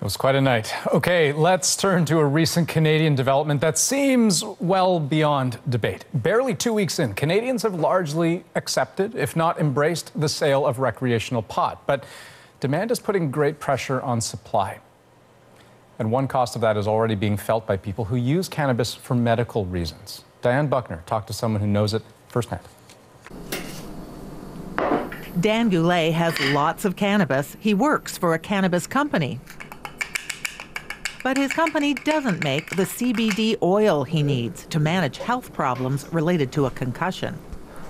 It was quite a night. Okay, let's turn to a recent Canadian development that seems well beyond debate. Barely 2 weeks in, Canadians have largely accepted, if not embraced, the sale of recreational pot. But demand is putting great pressure on supply. And one cost of that is already being felt by people who use cannabis for medical reasons. Diane Buckner talked to someone who knows it firsthand. Dan Goulet has lots of cannabis. He works for a cannabis company. But his company doesn't make the CBD oil he needs to manage health problems related to a concussion.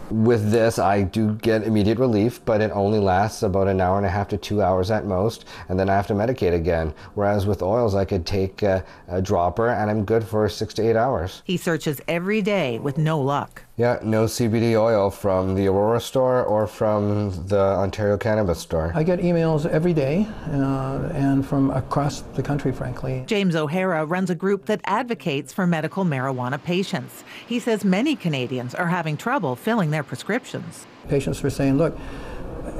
With this, I do get immediate relief, but it only lasts about an hour and a half to 2 hours at most, and then I have to medicate again. Whereas with oils, I could take a dropper and I'm good for 6 to 8 hours. He searches every day with no luck. Yeah, no CBD oil from the Aurora store or from the Ontario Cannabis store. I get emails every day and from across the country, frankly. James O'Hara runs a group that advocates for medical marijuana patients. He says many Canadians are having trouble filling their prescriptions. Patients are saying, look,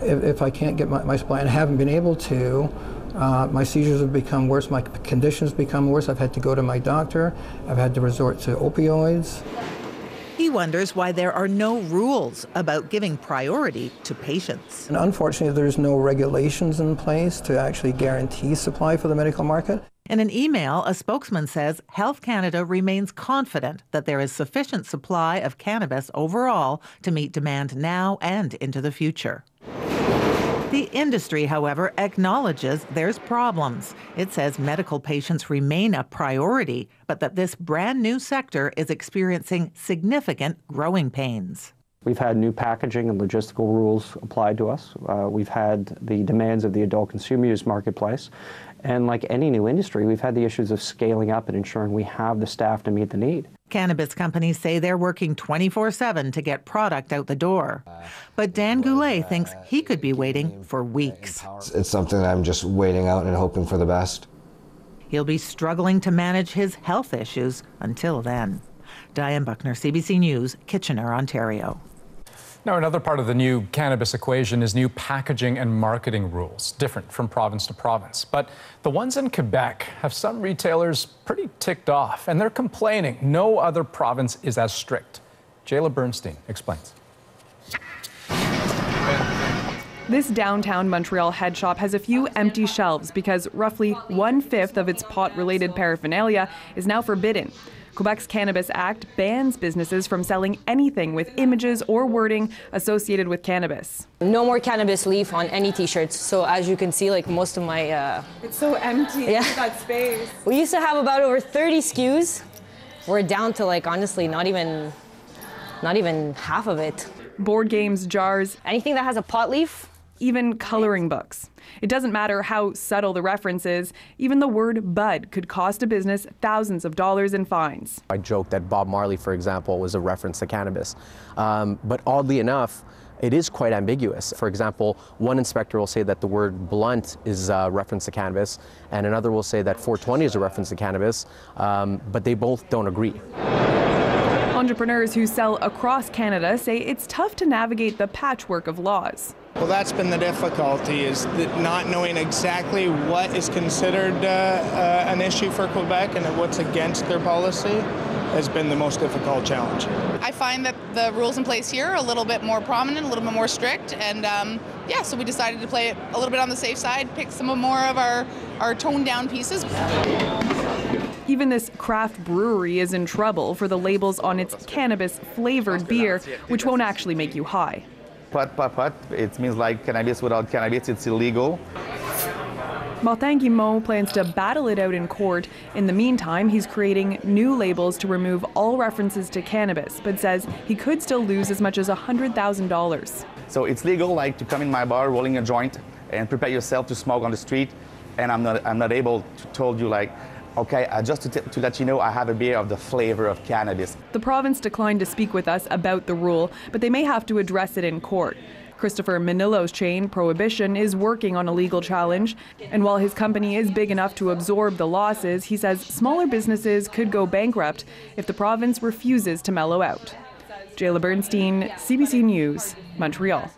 if I can't get my supply, and I haven't been able to, my seizures have become worse, my conditions become worse. I've had to go to my doctor. I've had to resort to opioids. He wonders why there are no rules about giving priority to patients. And unfortunately, there's no regulations in place to actually guarantee supply for the medical market. In an email, a spokesman says Health Canada remains confident that there is sufficient supply of cannabis overall to meet demand now and into the future. The industry, however, acknowledges there's problems. It says medical patients remain a priority, but that this brand new sector is experiencing significant growing pains. We've had new packaging and logistical rules applied to us. We've had the demands of the adult consumer use marketplace. And like any new industry, we've had the issues of scaling up and ensuring we have the staff to meet the need. Cannabis companies say they're working 24/7 to get product out the door. But Dan Goulet thinks he could be waiting for weeks. It's something that I'm just waiting out and hoping for the best. He'll be struggling to manage his health issues until then. Diane Buckner, CBC News, Kitchener, Ontario. Now, another part of the new cannabis equation is new packaging and marketing rules, different from province to province. But the ones in Quebec have some retailers pretty ticked off, and they're complaining no other province is as strict. Jayla Bernstein explains. This downtown Montreal head shop has a few empty shelves because roughly 1/5 of its pot-related paraphernalia is now forbidden. Quebec's Cannabis Act bans businesses from selling anything with images or wording associated with cannabis. No more cannabis leaf on any t-shirts. So as you can see, like most of my... It's so empty, yeah. That space. We used to have about over 30 SKUs. We're down to like, honestly, not even half of it. Board games, jars. Anything that has a pot leaf. Even coloring books. It doesn't matter how subtle the reference is, even the word bud could cost a business thousands of dollars in fines. I joke that Bob Marley, for example, was a reference to cannabis. But oddly enough, it is quite ambiguous. For example, one inspector will say that the word blunt is a reference to cannabis, and another will say that 420 is a reference to cannabis, but they both don't agree. Entrepreneurs who sell across Canada say it's tough to navigate the patchwork of laws. Well, that's been the difficulty, is not knowing exactly what is considered an issue for Quebec and what's against their policy has been the most difficult challenge. I find that the rules in place here are a little bit more prominent, a little bit more strict, and yeah, so we decided to play it a little bit on the safe side, pick some more of our toned down pieces. Even this craft brewery is in trouble for the labels on its cannabis-flavored beer, which won't actually make you high. Pot, it means like cannabis without cannabis, it's illegal. Martin Guimont plans to battle it out in court. In the meantime, he's creating new labels to remove all references to cannabis, but says he could still lose as much as $100,000. So it's legal, like, to come in my bar, rolling a joint, and prepare yourself to smoke on the street, and I'm not able to tell you, like, okay, just to let you know, I have a beer of the flavor of cannabis. The province declined to speak with us about the rule, but they may have to address it in court. Christopher Manilo's chain, Prohibition, is working on a legal challenge. And while his company is big enough to absorb the losses, he says smaller businesses could go bankrupt if the province refuses to mellow out. Jayla Bernstein, CBC News, Montreal.